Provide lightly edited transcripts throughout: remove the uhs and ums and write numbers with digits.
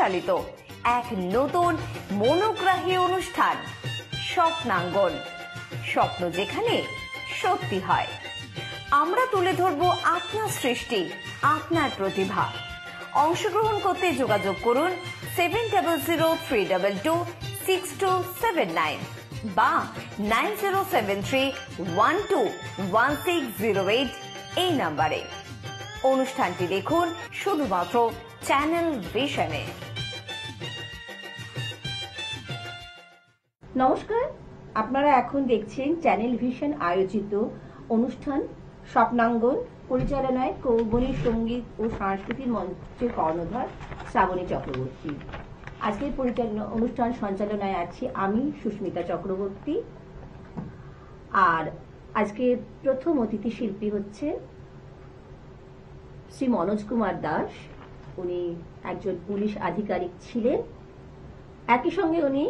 পরিচালিত এক নতুন মনোগ্রাহী অনুষ্ঠান স্বপ্নাঙ্গন। স্বপ্ন যেখানে সত্যি হয়। আমরা তুলে ধরব আপনার সৃষ্টি, আপনার প্রতিভা। অংশগ্রহণ করতে যোগাযোগ করুন 7003226279 বা 9073121608 এই নাম্বারে। অনুষ্ঠানটি দেখুন শুধুমাত্র চ্যানেল ভিশনে। নমস্কার, আপনারা এখন দেখছেন চ্যানেল ভিশন আয়োজিত অনুষ্ঠান স্বপ্নাঙ্গন, পরিচালনায় কৌবনী সঙ্গীত ও সাংস্কৃতিক মঞ্চের কর্ণধার শ্রাবণী চক্রবর্তী। আজকের অনুষ্ঠান সঞ্চালনায় আছি আমি সুস্মিতা চক্রবর্তী। আর আজকে প্রথম অতিথি শিল্পী হচ্ছে শ্রী মনোজ কুমার দাস। উনি একজন পুলিশ আধিকারিক ছিলেন, একই সঙ্গে উনি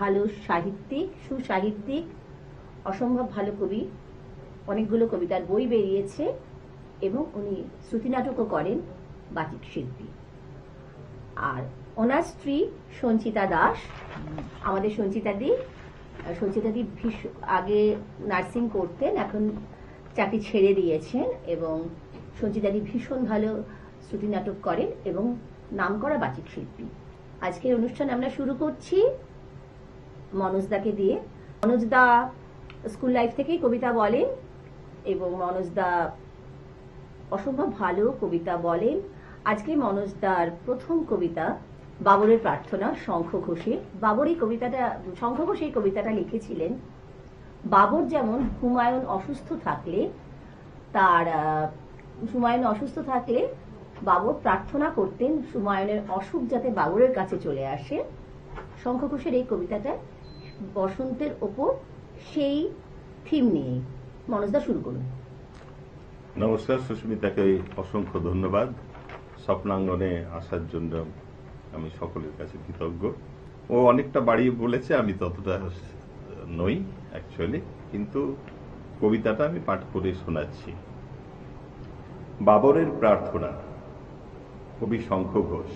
ভালো সাহিত্যিক, সুসাহিত্যিক, অসম্ভব ভালো কবি। অনেকগুলো কবিতার বই বেরিয়েছে এবং উনি শ্রুতিনাটকও করেন, বাচিক শিল্পী। আর ওনার স্ত্রী সঞ্চিতা দাস, আমাদের সঞ্চিতাদি আগে নার্সিং করতেন, এখন চাকরি ছেড়ে দিয়েছেন এবং সঞ্চিতাদি ভীষণ ভালো শ্রুতিনাটক করেন এবং নামকরা বাচিক শিল্পী। আজকের অনুষ্ঠান আমরা শুরু করছি মনোজদাকে দিয়ে। মনোজদা স্কুল লাইফ থেকেই কবিতা বলেন এবং মনোজদা অসম্ভব ভালো কবিতা বলেন। আজকে মনোজদার প্রথম কবিতা বাবরের প্রার্থনা, শঙ্খ ঘোষে। বাবর এই কবিতাটা, শঙ্খ ঘোষ এই কবিতাটা লিখেছিলেন। বাবর যেমন হুমায়ুন অসুস্থ থাকলে বাবর প্রার্থনা করতেন হুমায়ুনের অসুখ যাতে বাবরের কাছে চলে আসে। শঙ্খ ঘোষের এই কবিতাটা বসন্তের ওপর সেই থিম নিয়ে। মনোজদা শুরু করুন। নমস্কার, সুস্মিতাকে অসংখ্য ধন্যবাদ স্বপ্নাঙ্গনে আসার জন্য। আমি সকলের কাছে কৃতজ্ঞ। ও অনেকটা বাড়িয়ে বলেছে, আমি ততটা নই অ্যাকচুয়ালি, কিন্তু কবিতাটা আমি পাঠ করে শোনাচ্ছি। বাবরের প্রার্থনা, কবি শঙ্খ ঘোষ।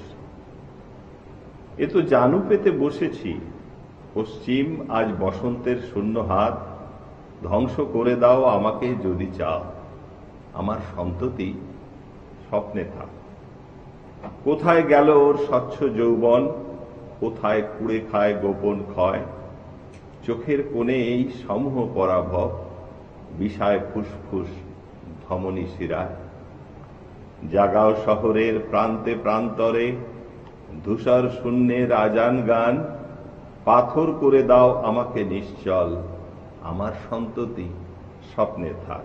এ তো জানু পেতে বসেছি, পশ্চিম আজ বসন্তের শূন্য হাত। ধ্বংস করে দাও আমাকে যদি চাও, আমার সন্ততি স্বপ্নে থাক। কোথায় গেল ওর স্বচ্ছ যৌবন, কোথায় কুড়ে খায় গোপন ক্ষয়। চোখের কোণে এই সমূহ পরাভব, বিষায় ফুসফুস ধমনী শিরায়। জাগাও শহরের প্রান্তে প্রান্তরে, ধূসর শূন্যের আজান গান। পাথর করে দাও আমাকে নিশ্চল, আমার সন্ততি স্বপ্নে থাক।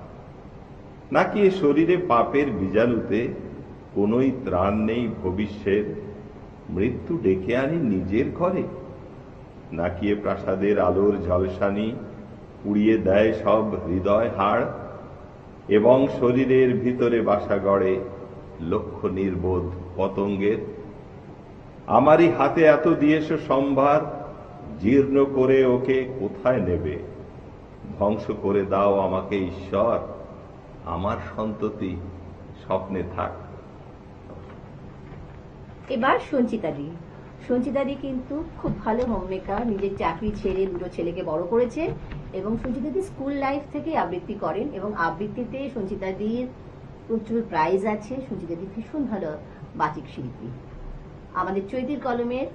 নাকি এ শরীরে পাপের বীজাণুতে কোনই ত্রাণ নেই ভবিষ্যের, মৃত্যু ডেকে আনি নিজের ঘরে। নাকি এ প্রাসাদের আলোর ঝলসানি পুড়িয়ে দেয় সব হৃদয় হাড়, এবং শরীরের ভিতরে বাসা গড়ে লক্ষ নির্বোধ পতঙ্গের। আমারই হাতে এত দিয়েছ সম্ভার, জীর্ণ করে ওকে কোথায় নেবে। ধ্বংস করে দাও আমাকে ঈশ্বর, আমার সন্ততি স্বপ্নে থাক। এবার সঞ্চিতাদি কিন্তু খুব ভালো হোমমেকার, নিজের চাকরি ছেড়ে দুটো ছেলেকে বড় করেছে এবং সঞ্চিতাদি স্কুল লাইফ থেকে আবৃত্তি করেন এবং আবৃত্তিতে সঞ্চিতাদির প্রচুর প্রাইজ আছে। সঞ্চিতাদি ভীষণ ভালো বাচিক শিল্পী। আমাদের চৈতির কলমের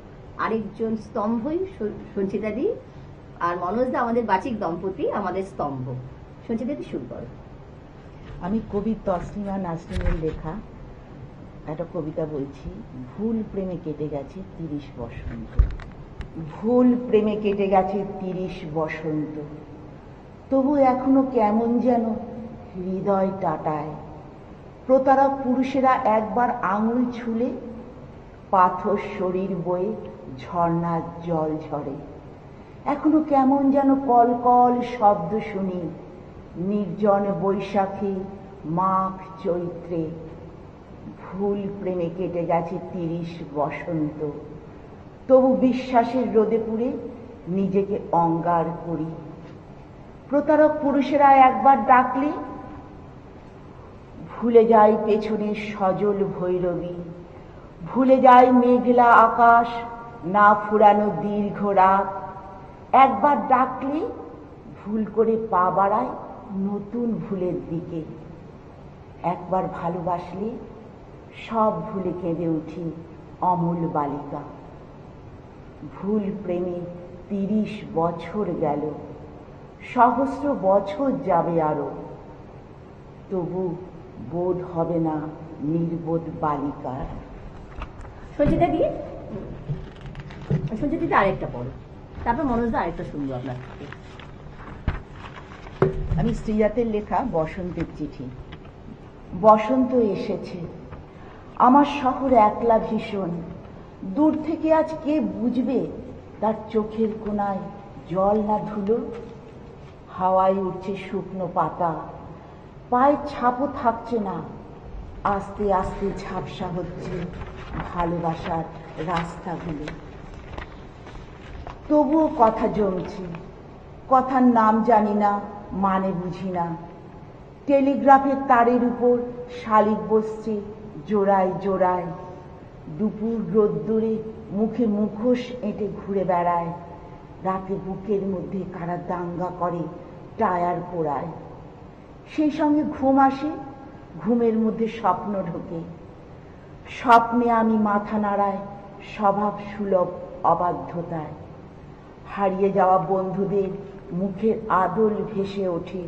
আরেকজন স্তম্ভই সঞ্চিতাদি, আর মনোজদা আমাদের বাচিক দম্পতি, আমাদের স্তম্ভ। সঞ্চিতাদি শুরু করো। আমি কবি তসলিমা নাসরিনের লেখা একটা কবিতা বলছি। ভুল প্রেমে কেটে গেছে 30 বসন্ত। ভুল প্রেমে কেটে গেছে 30 বসন্ত, তবু এখনো কেমন যেন হৃদয় টাটায়। প্রতারক পুরুষেরা একবার আঙুল ছুলে পাথর শরীর বয়ে ঝর্ণার জল ঝরে। এখনো কেমন যেন কলকল শব্দ শুনি নির্জন বৈশাখী মাঘ চৈত্রে। ভুল প্রেমে কেটে গেছে 30 বসন্ত, তবু বিশ্বাসের রোদে পুড়ে নিজেকে অঙ্গার করি। প্রতারক পুরুষেরা একবার ডাকলে ভুলে যায় পেছনের সজল ভৈরবী। ভুলে যায় মেঘলা আকাশ, না ফুরানো দীর্ঘ রাত। একবার ডাকলে ভুল করে পা বাড়ায় নতুন ভুলের দিকে। একবার ভালোবাসলে সব ভুলে কেঁদে উঠি অমূল বালিকা। ভুল প্রেমে 30 বছর গেল, সহস্র বছর যাবে আরো, তবু বোধ হবে না নির্বোধ বালিকার। সঞ্চিতা দি, সঞ্চিতা দিদি আরেকটা পড়ো, তারপর মনোজদা আরেকটা শুনবো আপনার থেকে। আমি শ্রীজাতের লেখা বসন্তের চিঠি। বসন্ত এসেছে, আমার শহর একলা ভীষণ। দূর থেকে আজ কে বুঝবে তার চোখের কোণায় জল না ধুলো। হাওয়ায় উঠছে শুকনো পাতা, পায়ের ছাপও থাকছে না। আস্তে আস্তে ঝাপসা হচ্ছে ভালোবাসার রাস্তাগুলো। তবুও কথা জমছে, কথার নাম জানি না, মানে বুঝি না। টেলিগ্রাফের তারের উপর শালিক বসছে জোড়ায় জোড়ায়। দুপুর রোদ্দুরে মুখে মুখোশ এঁটে ঘুরে বেড়ায়। রাতে বুকের মধ্যে কারা দাঙ্গা করে টায়ার পোড়ায়। সেই সঙ্গে ঘুম আসে, ঘুমের মধ্যে স্বপ্ন ঢোকে। স্বপ্নে আমি মাথা নাড়াই স্বভাব সুলভ অবাধ্যতায়। হারিয়ে যাওয়া বন্ধুদের মুখের আদল ভেসে ওঠে।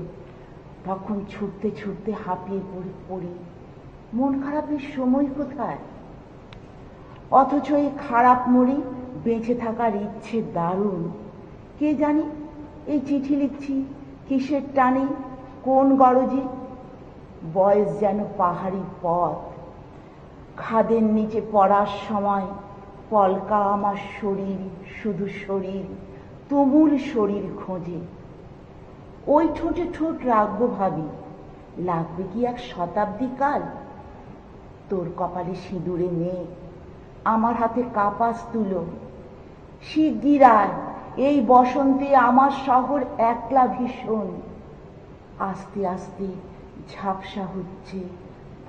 তখন ছুটতে ছুটতে হাঁপিয়ে পড়ি, মন খারাপের সময় কোথায়? অথচ এই খারাপ মরি বেঁচে থাকার ইচ্ছে দারুণ। কে জানি এই চিঠি লিখছি কিসের টানে, কোন গরজে। বয়স যেন পাহাড়ি পথ, খাদের নিচে পড়ার সময় পলকা আমার শরীর, শুধু শরীর, তুমুল শরীর খোঁজে। ওই ঠোঁটে ঠোঁট রাখবো ভাবি, লাগবে কি 1 শতাব্দী কাল। তোর কপালে সিঁদুরে মেঘ, আমার হাতে কাপাস তুলো। শিগগির আয়, এই বসন্তে আমার শহর একলা ভীষণ। আস্তে আস্তে ঝাপসা হচ্ছে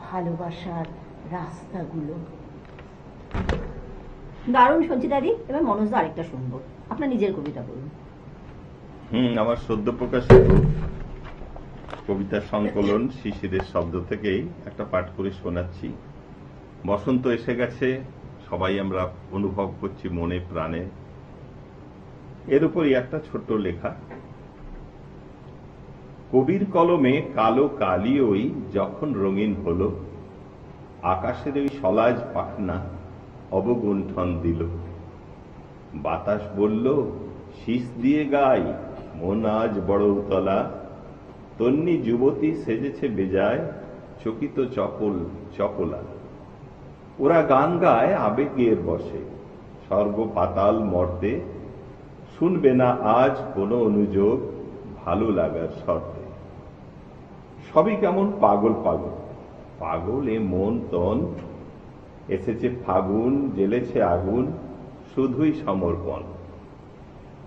ভালোবাসার রাস্তাগুলো। দারুণ সঞ্চিতা দি, এবার মনোজদা আরেকটা শুনবো, আপনার নিজের কবিতা বলুন। আমার সদ্য প্রকাশিত কবিতা সংকলন শিশিরের শব্দ থেকেই একটা পাঠ করে শোনাচ্ছি। বসন্ত এসে গেছে, সবাই আমরা অনুভব করছি মনে প্রাণে। এর উপরই একটা ছোট্ট লেখা। কবির কলমে কালো কালি ওই যখন রঙিন হলো, আকাশের ওই সলাজ পাখনা অবগুণ্ঠন দিল। বাতাস বলল শীষ দিয়ে গাই, মন আজ বড় উতলা। তন্নি যুবতী সেজেছে বেজায়, চকিত চপলা। ওরা গান গায় আবেগের বসে, স্বর্গ পাতাল মর্তে। শুনবে না আজ কোনো অনুযোগ ভালো লাগার শর্তে। সবই কেমন পাগল পাগল, পাগল এ মন তন। এসেছে ফাগুন, জ্বেলেছে আগুন, শুধুই সমর্পণ।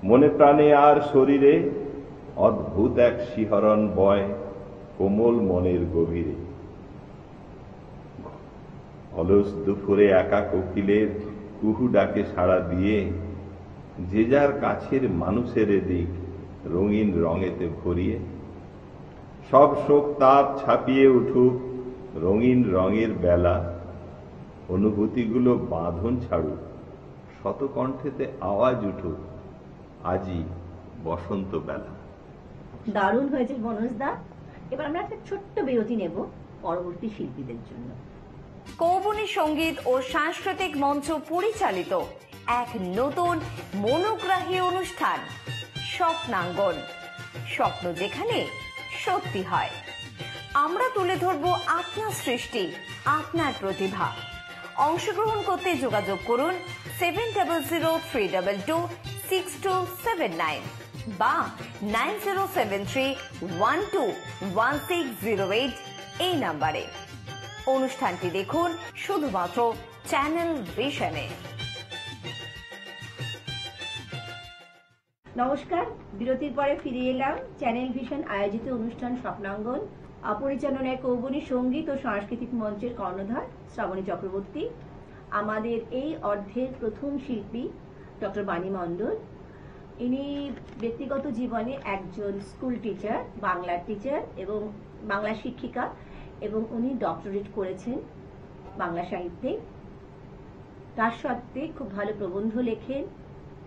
মনে প্রাণে আর শরীরে অদ্ভুত এক শিহরণ বয় কোমল মনের গভীরে। অলস দুপুরে একা কোকিলের কুহু ডাকে সাড়া দিয়ে, যে যার কাছের মানুষের দিক রঙিন রঙেতে ভরিয়ে। সব শোক তাপ ছাপিয়ে উঠুক রঙিন রঙের বেলা। অনুভূতিগুলো বাঁধন ছাড়ুক, শতকণ্ঠেতে আওয়াজ উঠুক আজি বসন্ত বেলা। দারুণ হয়েছে মনোজদা। এবার আমরা একটা ছোট্ট বিরতি নেব পরবর্তী শিল্পীদের জন্য। কৌবনী সঙ্গীত ও সাংস্কৃতিক মঞ্চ পরিচালিত এক নতুন মনোগ্রাহী অনুষ্ঠান স্বপ্নাঙ্গন। স্বপ্ন যেখানে সত্যি হয়। আমরা তুলে ধরব আপনার সৃষ্টি, আপনার প্রতিভা। অংশগ্রহণ করতে যোগাযোগ করুন 7003226279 বা 9073121608 এই নাম্বারে। অনুষ্ঠানটি দেখুন শুধুমাত্র চ্যানেল ভিশনে। নমস্কার, বিরতির পরে ফিরে এলাম। চ্যানেল ভিশন আয়োজিত অনুষ্ঠান স্বপ্নাঙ্গন, পরিচালনায় কৌবনী সঙ্গীত ও সাংস্কৃতিক মঞ্চের কর্ণধার শ্রাবণী চক্রবর্তী। আমাদের এই অর্ধের প্রথম শিল্পী ডক্টর বাণী মণ্ডল। ইনি ব্যক্তিগত জীবনে একজন স্কুল টিচার, বাংলার টিচার এবং বাংলা শিক্ষিকা, এবং উনি ডক্টরেট করেছেন বাংলা সাহিত্যে। তার সত্ত্বে খুব ভালো প্রবন্ধ লেখেন,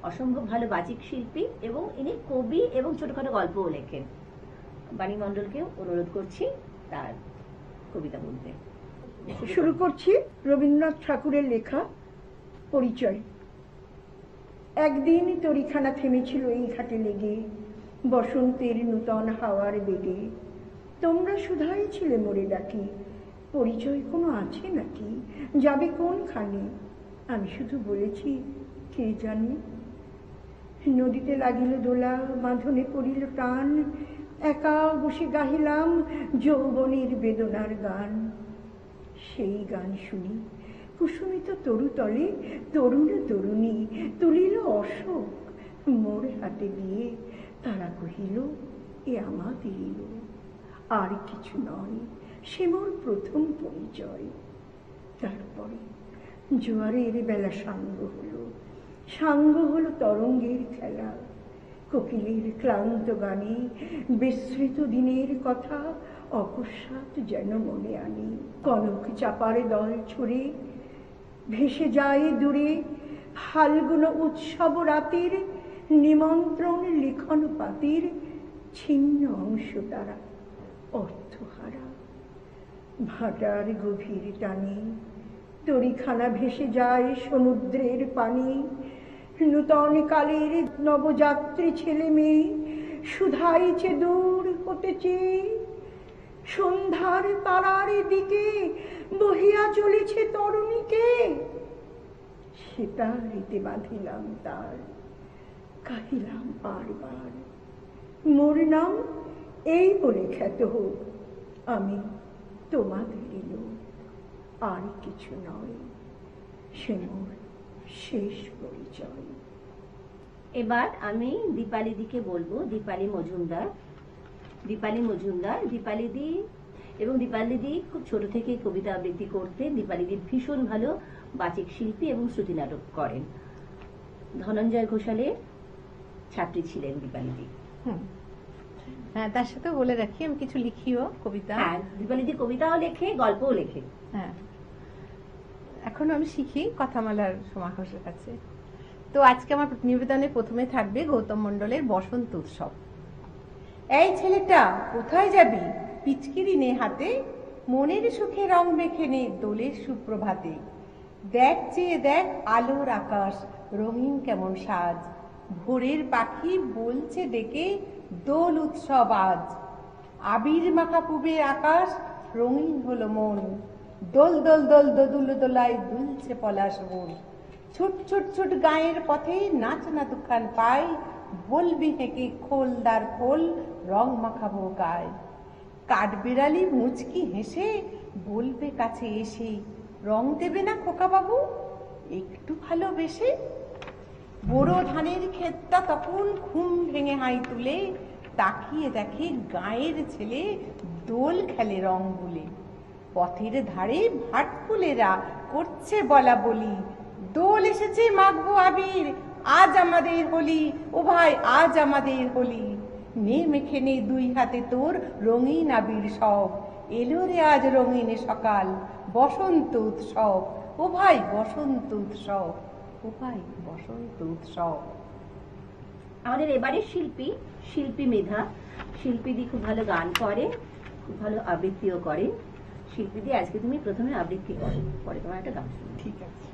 অসম্ভব ভালো বাচিক শিল্পী, এবং ইনি কবি এবং ছোটখাটো গল্পও লেখেন। বাণী মণ্ডলকেও অনুরোধ করছি তার কবিতা বলতে। শুরু করছি রবীন্দ্রনাথ ঠাকুরের লেখা পরিচয়। একদিন তরিখানা থেমেছিল এই ঘাটে লেগে, বসন্তের নূতন হাওয়ার বেগে। তোমরা শুধাই ছিলে মোরে ডাকি, পরিচয় কোনো আছে নাকি, যাবে কোনখানে? আমি শুধু বলেছি কে জানে। নদীতে লাগিল দোলা, বাঁধনে পড়িল টান, একা বসে গাহিলাম যৌবনের বেদনার গান। সেই গান শুনি কুসুমিত তরুতলে তরুণ তরুণী তুলিল অশোক মোর হাতে দিয়ে। তারা কহিল এ আমাদের, আর কিছু নয়, সে মোর প্রথম পরিচয়। তারপরে জোয়ারের বেলা সাঙ্গ হলো তরঙ্গের খেলা। কোকিলের ক্লান্ত গানে বিস্মৃত দিনের কথা অকস্মাৎ যেন মনে আনি। কনক চাপার দল ছুড়ে ভেসে যায় দূরে, ফাল্গুন উৎসব রাতের নিমন্ত্রণ লিখন পাতির ছিন্ন অংশ তারা অর্থহারা। ভাটার গভীর টানে তরিখানা ভেসে যায় সমুদ্রের পানি। নূতন কালের নবযাত্রী ছেলে মেয়ে শুধাইছে দূর হতে চেয়ে। সন্ধ্যার তারার দিকে বহিয়া চলেছে তরুণীকে। সেটা রীতে বাঁধিলাম তার, কাহিলাম বারবার, মোর নাম এই বলে খ্যাত হোক, আমি তোমাদেরই লোক, আর কিছু নয়, সে মোর শেষ পরিচয়। এবার আমি দীপালিদিকে বলবো। দীপালি মজুমদার। দীপালিদি এবং দীপালিদি খুব ছোট থেকে কবিতা আবৃত্তি করতেন। দীপালিদি ভীষণ ভালো বাচিক শিল্পী এবং শ্রুতি নাটক করেন। ধনঞ্জয় ঘোষালের ছাত্রী ছিলেন দীপালিদি। হ্যাঁ, তার সাথে বলে রাখি আমি কিছু লিখিও কবিতা। হ্যাঁ, দীপালিদি কবিতাও লেখে, গল্পও লেখে। হ্যাঁ, এখন আমি শিখি কথামালার সোমা ঘোষের কাছে। তো আজকে আমার নিবেদনে প্রথমে থাকবে গৌতম মণ্ডলের বসন্ত উৎসব। এই ছেলেটা কোথায় যাবি, পিচকিরি নে হাতে, মনের সুখে রং মেখে নে দোলের সুপ্রভাতে। দেখ চেয়ে দেখ আলোর আকাশ রঙিন কেমন সাজ, ভোরের পাখি বলছে ডেকে দোল উৎসব আজ। আবির মাখা পুবের আকাশ রঙিন হলো মন, দোল দোল দোল দোদুল দোলায় দুলছে পলাশ মন। ছুট ছুট ছুট গায়ের পথে নাচ না দুখান পাই, বলবি হেঁকে খোলদার খোল রং মাখাবো গায়। কাঠবিড়ালি মুচকি হেসে বলবে কাছে এসে, রং দেবে না খোকা বাবু একটু ভালোবেসে। বড় ধানের ক্ষেতটা তখন ঘুম ভেঙে হাই তুলে, তাকিয়ে দেখে গায়ের ছেলে দোল খেলে রং বুলে। পথের ধারে ভাটকুলেরা করছে বলা বলি, দোল এসেছে মাখবো আবির আজ আমাদের হোলি, ও ভাই আজ আমাদের হোলি। নে মেখে নে দুই হাতে তোর রঙিন আবির সব, এলো রে আজ রঙিন সকাল বসন্ত উৎসব, ও ভাই বসন্ত উৎসব, ও ভাই বসন্ত উৎসব। আমাদের এবারের শিল্পী মেধা। শিল্পীদি খুব ভালো গান করে, খুব ভালো আবৃত্তিও করে। শিল্পীদি আজকে তুমি প্রথমে আবৃত্তি করো, পরে তোমার একটা গান শুনো। ঠিক আছে।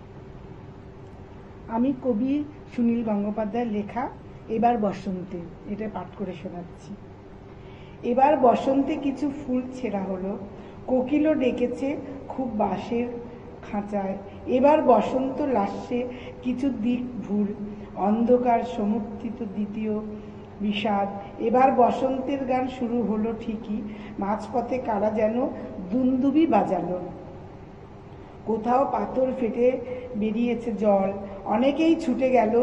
আমি কবি সুনীল গঙ্গোপাধ্যায়ের লেখা এবার বসন্তে, এটা পাঠ করে শোনাচ্ছি। এবার বসন্তে কিছু ফুল ছেঁড়া হলো, কোকিলও ডেকেছে খুব বাঁশের খাঁচায়। এবার বসন্ত লাস্যে কিছু দিক ভুর, অন্ধকার সমর্থিত দ্বিতীয় বিষাদ। এবার বসন্তের গান শুরু হলো ঠিকই, মাঝপথে কারা যেন দুন্দুবি বাজালো। কোথাও পাথর ফেটে বেরিয়েছে জল, অনেকেই ছুটে গেল,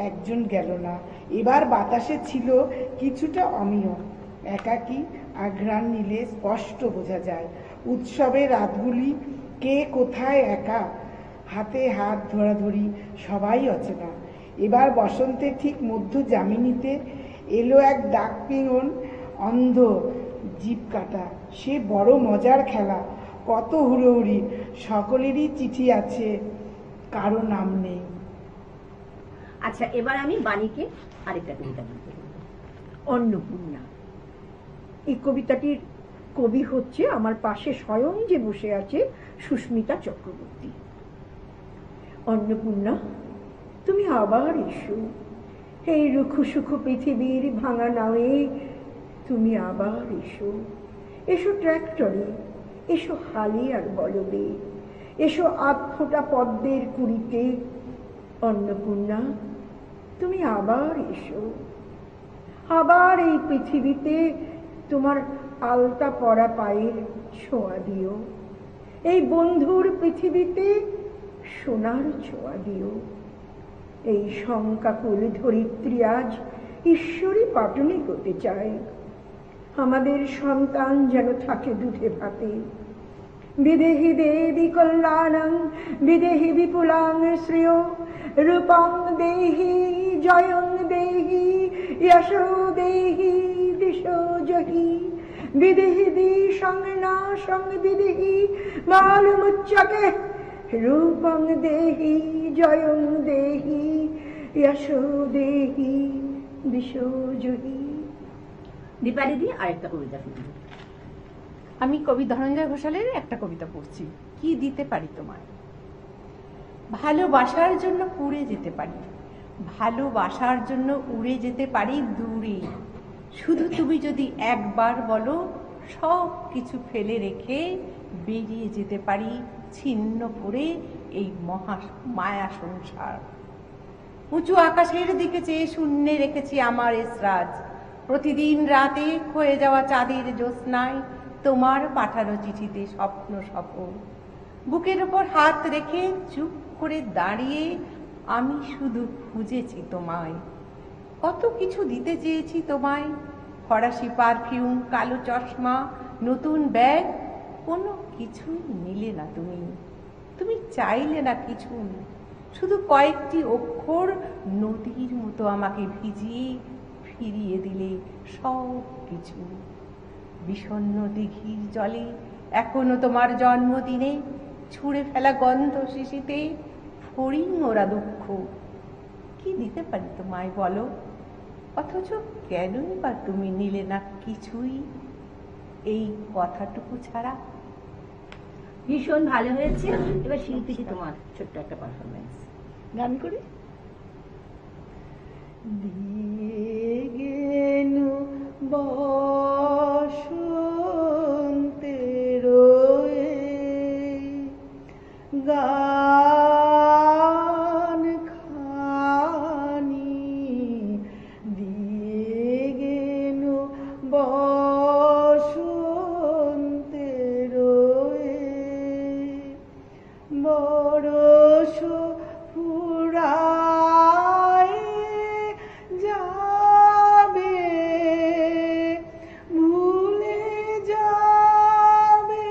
একজন গেল না। এবার বাতাসে ছিল কিছুটা অমিয়, একাকী আঘ্রাণ নিলে স্পষ্ট বোঝা যায়। উৎসবের রাতগুলি কে কোথায় একা, হাতে হাত ধরাধরি সবাই অচেনা। এবার বসন্তের ঠিক মধ্য জামিনীতে এলো এক ডাক পিঙন, অন্ধ জিভ কাটা। সে বড় মজার খেলা, কত হুড়োহুড়ি, সকলেরই চিঠি আছে, কারো নাম নেই। আচ্ছা, এবার আমি বাণীকে আরেকটা কবিতা বলতে বলবো। অন্নপূর্ণা। এই কবিতাটির কবি হচ্ছে আমার পাশে স্বয়ং যে বসে আছে সুস্মিতা চক্রবর্তী। অন্নপূর্ণা, তুমি আবার এসো এই রুখু সুখু পৃথিবীর ভাঙা নাওয়ে। তুমি আবার এসো, এসো ট্র্যাক্টরে, এসো হালি আর বলদে, এসো আধফোঁটা পদ্মের কুড়িতে। অন্নপূর্ণা, তুমি আবার এসো, আবার এই পৃথিবীতে তোমার আলতা পরা পায়ের ছোঁয়া দিও, এই বন্ধুর পৃথিবীতে সোনার ছোঁয়া দিও। এই শঙ্কাকুল ধরিত্রী আজ ঈশ্বরী পাটনি করতে চায়। আমাদের সন্তান যেন থাকে দুধে ভাতে। বিদেহি দেবী কল্যাণং বিদেহি বিপুলাং শ্রেয় রূপং দেহি জয়ং দেহি যশো দেহি দিশো জহি বিদেহি দিশং নাশং বিদেহি মালুমুচ্চকে রূপং দেহি জয়ং দেহি যশো দেহি দিশো জহি। দীপালিদি আরেকটা কবিতা শুনবো। আমি কবি ধনঞ্জয় ঘোষালের একটা কবিতা পড়ছি, কি দিতে পারি তোমায়। ভালোবাসার জন্য উড়ে যেতে পারি, ভালোবাসার জন্য উড়ে যেতে পারি দূরে। শুধু তুমি যদি একবার বলো, সব কিছু ফেলে রেখে বেরিয়ে যেতে পারি ছিন্ন করে এই মহা মায়া সংসার। উঁচু আকাশের দিকে চেয়ে শূন্যে রেখেছি আমার এসরাজ। প্রতিদিন রাতে ক্ষয়ে যাওয়া চাঁদের জ্যোৎস্নায় তোমার পাঠানো চিঠিতে স্বপ্ন সফল। বুকের ওপর হাত রেখে চুপ করে দাঁড়িয়ে আমি শুধু খুঁজেছি তোমায়। কত কিছু দিতে চেয়েছি তোমায়, ফরাসি পারফিউম, কালো চশমা, নতুন ব্যাগ, কোনো কিছুই নিলে না তুমি। তুমি চাইলে না কিছু, শুধু কয়েকটি অক্ষর নদীর মতো আমাকে ভিজিয়ে ফিরিয়ে দিলে সব কিছু। বিষণ্ণ দিঘির জলে এখনো তোমার জন্মদিনে ছুঁড়ে ফেলা গন্ধ শিশিতে ফড়িং ওরা দুঃখ। কি দিতে পারি তোমায় বলো, অথচ কেনই বা তুমি নিলে না কিছুই, এই কথাটুকু ছাড়া। ভীষণ ভালো হয়েছে। এবার শিল্পীজি তোমার ছোট্ট একটা পারফরমেন্স গান করে। দিয়ে গেলু বসন্তের গান খানি, দিয়ে গেলু বসন্তের বরস ফুরায় যাবে, ভুলে যাবে,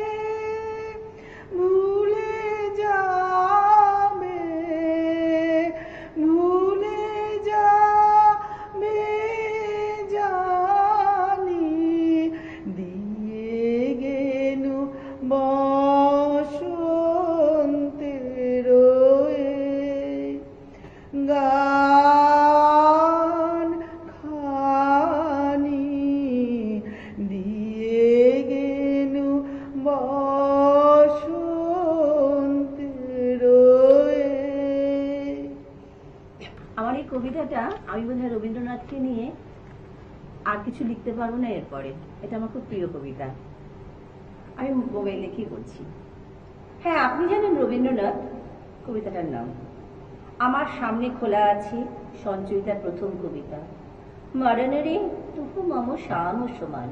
ভুলে যাবে, ভুলে যাবে জানি, দিয়ে গেলু বসন্তের গান খানি, দিয়ে গেলু বসন্তের। আমার এই কবিতাটা আমি বোধহয় রবীন্দ্রনাথকে নিয়ে আর কিছু লিখতে পারবো না এরপরে। এটা আমার খুব প্রিয় কবিতা, আমি মোবাইল লিখেই বলছি। হ্যাঁ, আপনি জানেন রবীন্দ্রনাথ কবিতাটার নাম। আমার সামনে খোলা আছে সঞ্চয়িতার প্রথম কবিতা, মরণেরে তবু মম শাম সমান।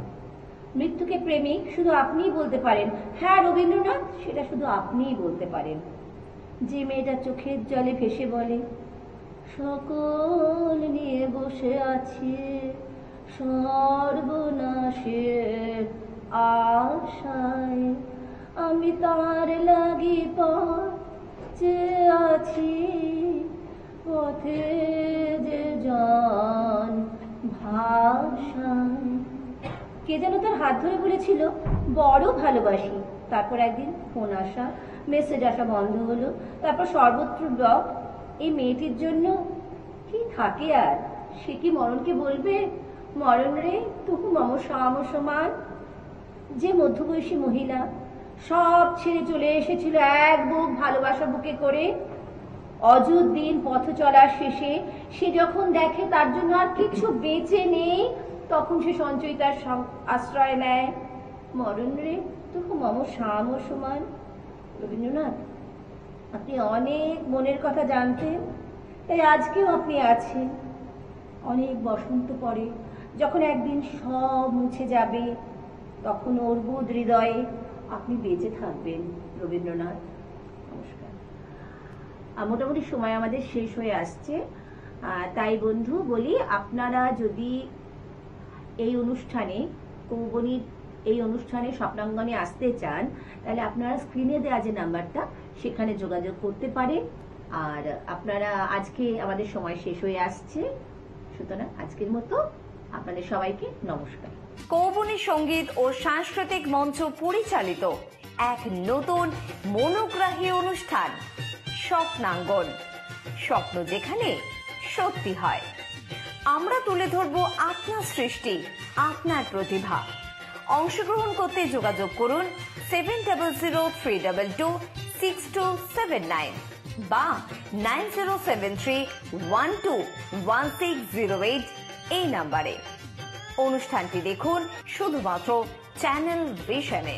মৃত্যুকে প্রেমিক শুধু আপনিই বলতে পারেন। হ্যাঁ রবীন্দ্রনাথ, সেটা শুধু আপনিই বলতে পারেন। যে মেয়েটা চোখের জলে ভেসে বলে, সকল নিয়ে বসে আছি সর্বনাশের আশায়, আমি তার লাগি পথ যে আছি পথে যে জন ভাষা। কে যেন তার হাত ধরে বলেছিল বড় ভালোবাসি, তারপর একদিন ফোন আসা, মেসেজ আসা বন্ধ হলো, তারপর সর্বত্র ব্লক। এই মেয়েটির জন্য কি থাকে আর? সে কি মরণকে বলবে, মরণ রে তুকু মম সাম সমান? যে মধ্যবয়সী মহিলা সব ছেড়ে চলে এসেছিল এক বুক ভালোবাসা বুকে করে, অযুত দিন পথ চলার শেষে সে যখন দেখে তার জন্য আর কিছু বেঁচে নেই, তখন সে সঞ্চয়িতার আশ্রয় নেয়। মরণ রে তুকু মম সাম সমান। রবীন্দ্রনাথ, আপনি অনেক মনের কথা জানতেন, তাই আজকেও আপনি আছেন। অনেক বসন্ত পরে যখন একদিন সব মুছে যাবে, তখন অর্বুদ হৃদয়ে আপনি বেঁচে থাকবেন। রবীন্দ্রনাথ, নমস্কার। মোটামুটি সময় আমাদের শেষ হয়ে আসছে, তাই বন্ধু বলি, আপনারা যদি এই অনুষ্ঠানে কৌবনীর এই অনুষ্ঠানে স্বপ্নাঙ্গনে আসতে চান, তাহলে আপনারা স্ক্রিনে দেওয়া যে নাম্বারটা সেখানে যোগাযোগ করতে পারেন। আর আপনারা আজকে আমাদের সময় শেষ হয়ে আসছে, সুতরাং আজকের মতো আপনাদের সবাইকে নমস্কার। কৌবনী সঙ্গীত ও সাংস্কৃতিক মঞ্চ পরিচালিত এক নতুন মনোগ্রাহী অনুষ্ঠান স্বপ্নাঙ্গন, স্বপ্ন যেখানে সত্যি হয়। আমরা তুলে ধরব আপনার সৃষ্টি, আপনার প্রতিভা। অংশগ্রহণ করতে যোগাযোগ করুন 7003226279 বা 9073121608 এই নাম্বারে। অনুষ্ঠানটি দেখুন শুধুমাত্র চ্যানেল ভিশনে।